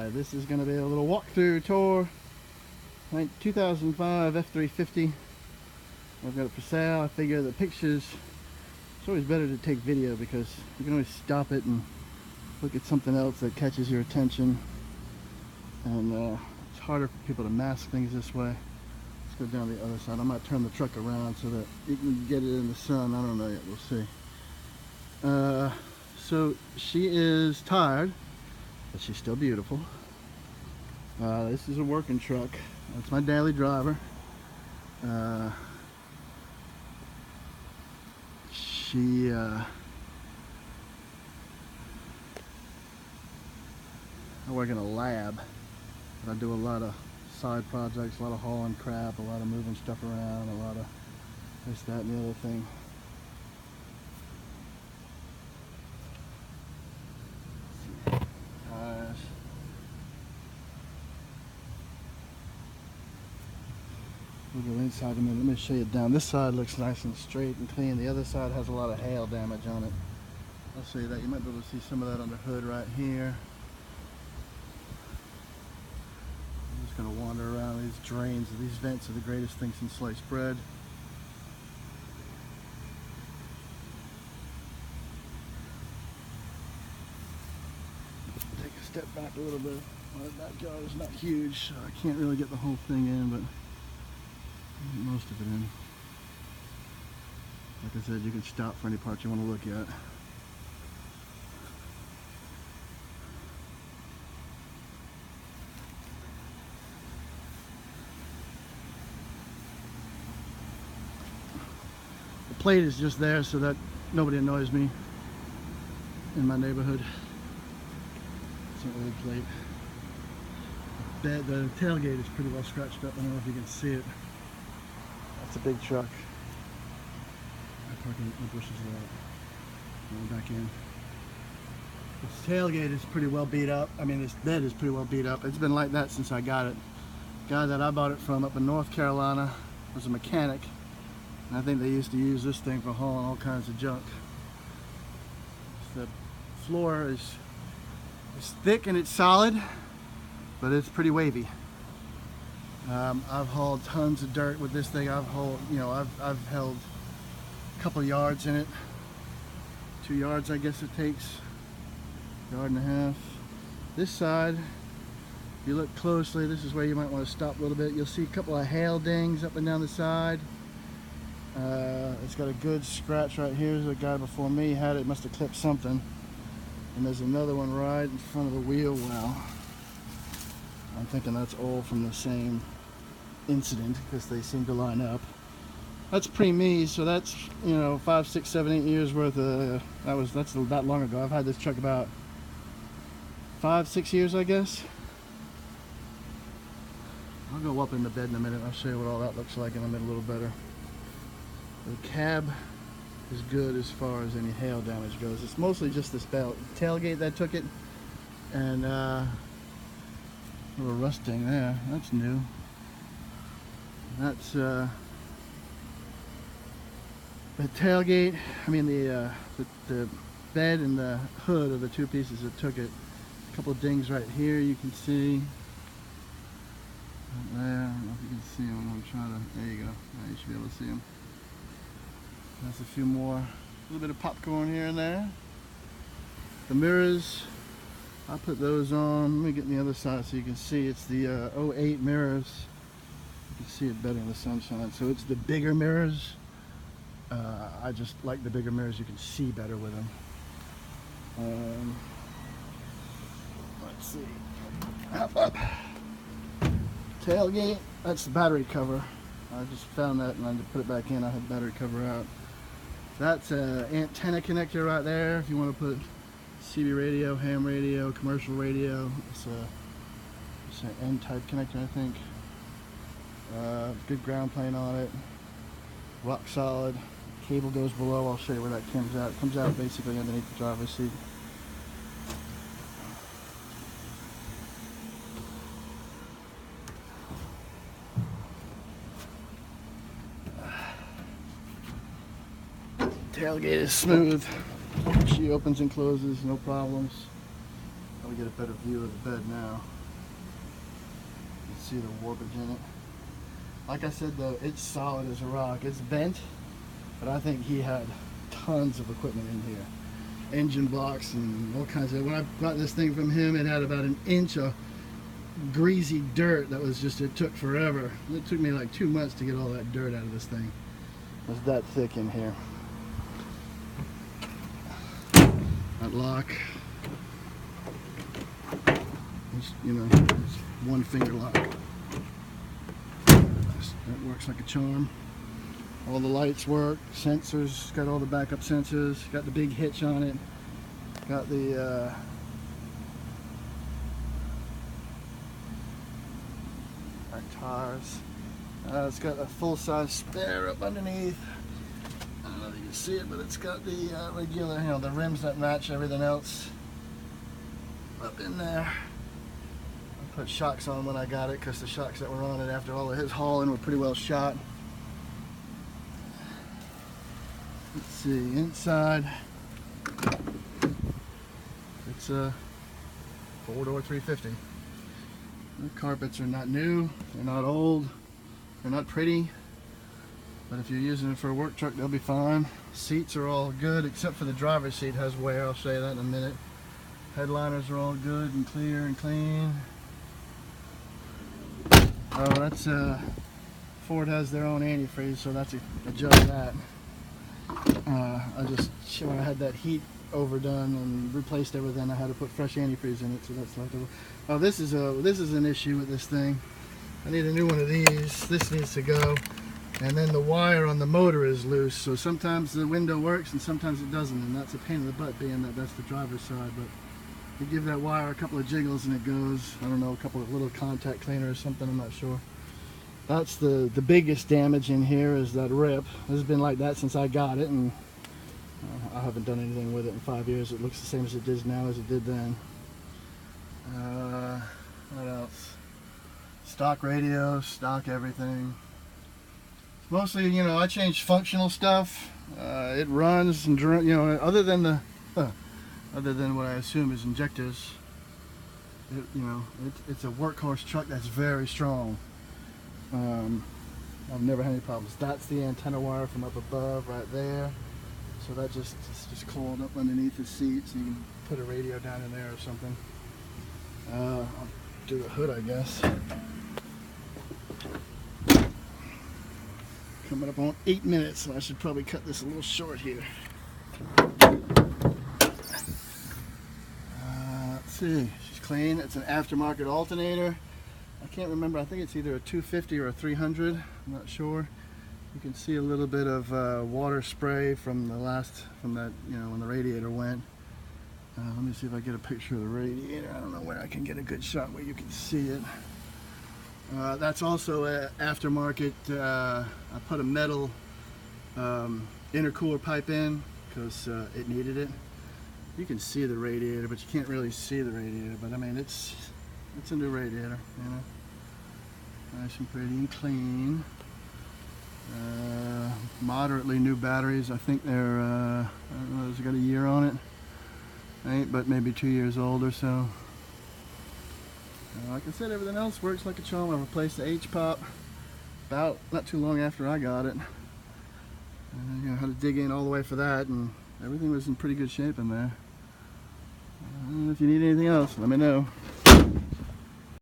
Alright, this is going to be a little walkthrough tour. 2005 F-350. I've got it for sale. I figure the pictures, it's always better to take video because you can always stop it and look at something else that catches your attention. And it's harder for people to mask things this way. Let's go down the other side. I might turn the truck around so that you can get it in the sun. I don't know yet. We'll see. So she is tired, but she's still beautiful. This is a working truck. That's my daily driver. I work in a lab, but I do a lot of side projects, a lot of hauling crap, a lot of moving stuff around, a lot of this, that, and the other thing. We'll go inside a minute. Let me show you down. This side looks nice and straight and clean. The other side has a lot of hail damage on it. I'll show you that. You might be able to see some of that on the hood right here. I'm just going to wander around these drains. These vents are the greatest thing since sliced bread. Take a step back a little bit. My backyard is not huge, so I can't really get the whole thing in, but most of it in. Like I said, you can stop for any part you want to look at. The plate is just there so that nobody annoys me in my neighborhood. It's an old plate. The tailgate is pretty well scratched up. I don't know if you can see it. It's a big truck. I park in the bushes a lot. Going back in. This tailgate is pretty well beat up. I mean, this bed is pretty well beat up. It's been like that since I got it. The guy that I bought it from up in North Carolina was a mechanic. And I think they used to use this thing for hauling all kinds of junk. The floor is thick and it's solid, but it's pretty wavy. I've hauled tons of dirt with this thing. I've held a couple yards in it. 2 yards, I guess it takes. Yard and a half. This side, if you look closely, this is where you might want to stop a little bit. You'll see a couple of hail dings up and down the side. It's got a good scratch right here. The guy before me had it. Must have clipped something. And there's another one right in front of the wheel well. I'm thinking that's all from the same incident because they seem to line up. That's pre-me, so that's 5, 6, 7, 8 years worth of. That's that long ago. I've had this truck about 5, 6 years, I guess. I'll go up in the bed in a minute. I'll show you what all that looks like in a minute a little better. The cab is good as far as any hail damage goes. It's mostly just this tailgate that took it, and a little rusting there. That's new. That's the tailgate. I mean the bed and the hood are the two pieces that took it. A couple of dings right here you can see. Right there. I don't know if you can see them. I'm trying to. There you go. Now you should be able to see them. That's a few more. A little bit of popcorn here and there. The mirrors, I'll put those on. Let me get on the other side so you can see. It's the 08 mirrors. You can see it better in the sunshine. So it's the bigger mirrors. I just like the bigger mirrors. You can see better with them. Let's see. Up. Tailgate. That's the battery cover. I just found that and I had to put it back in. I had the battery cover out. That's an antenna connector right there. If you want to put CB radio, ham radio, commercial radio. It's an N-type connector, I think. Good ground plane on it. Rock solid. Cable goes below. I'll show you where that comes out. It comes out basically underneath the driver's seat. Tailgate is smooth. She opens and closes, no problems. probably get a better view of the bed now. You can see the warpage in it. Like I said though, it's solid as a rock. It's bent, but I think he had tons of equipment in here. Engine blocks and all kinds of. When I got this thing from him, it had about an inch of greasy dirt that was just, it took forever. It took me like 2 months to get all that dirt out of this thing. It was that thick in here. That lock, it's, you know, it's one finger lock. That works like a charm. All the lights work, sensors, got all the backup sensors, got the big hitch on it, got the our tires. It's got a full-size spare up underneath. I don't know if you can see it, but it's got the regular, you know, the rims that match everything else up in there. I put shocks on when I got it because the shocks that were on it after all of his hauling were pretty well shot. Let's see, inside, it's a 4-door 350. The carpets are not new, they're not old, they're not pretty, but if you're using it for a work truck, they'll be fine. Seats are all good, except for the driver's seat has wear, I'll show you that in a minute. Headliners are all good and clear and clean. Oh, that's Ford has their own antifreeze, so that's adjust that. I just, when I had that heat overdone and replaced everything, I had to put fresh antifreeze in it, so that's left over. Oh, this is an issue with this thing. I need a new one of these. This needs to go, and then the wire on the motor is loose, so sometimes the window works and sometimes it doesn't, and that's a pain in the butt, being that that's the driver's side. But you give that wire a couple of jiggles and it goes. I don't know, a couple of little contact cleaner or something, I'm not sure. That's the biggest damage in here, is that rip. This has been like that since I got it, and I haven't done anything with it in 5 years. It looks the same as it does now as it did then. What else? Stock radio, stock everything. Mostly, you know, I changed functional stuff. It runs and, you know, other than what I assume is injectors. It's a workhorse truck that's very strong. I've never had any problems. That's the antenna wire from up above right there. So that it's just coiled up underneath the seat, so you can put a radio down in there or something. I'll do the hood, I guess. Coming up on 8 minutes, so I should probably cut this a little short here. Let's see, she's clean. It's an aftermarket alternator. I can't remember, I think it's either a 250 or a 300, I'm not sure. You can see a little bit of water spray from that, you know, when the radiator went. Let me see if I get a picture of the radiator. I don't know where I can get a good shot where you can see it. That's also an aftermarket. I put a metal intercooler pipe in because it needed it. You can see the radiator, but you can't really see the radiator. But I mean, it's a new radiator, you know, nice and pretty and clean. Moderately new batteries. I think they're I don't know, it's got a year on it. Ain't, but maybe 2 years old or so. Like I said, everything else works like a charm. I replaced the H-pop about not too long after I got it. You know, had to dig in all the way for that, and everything was in pretty good shape in there. If you need anything else, let me know.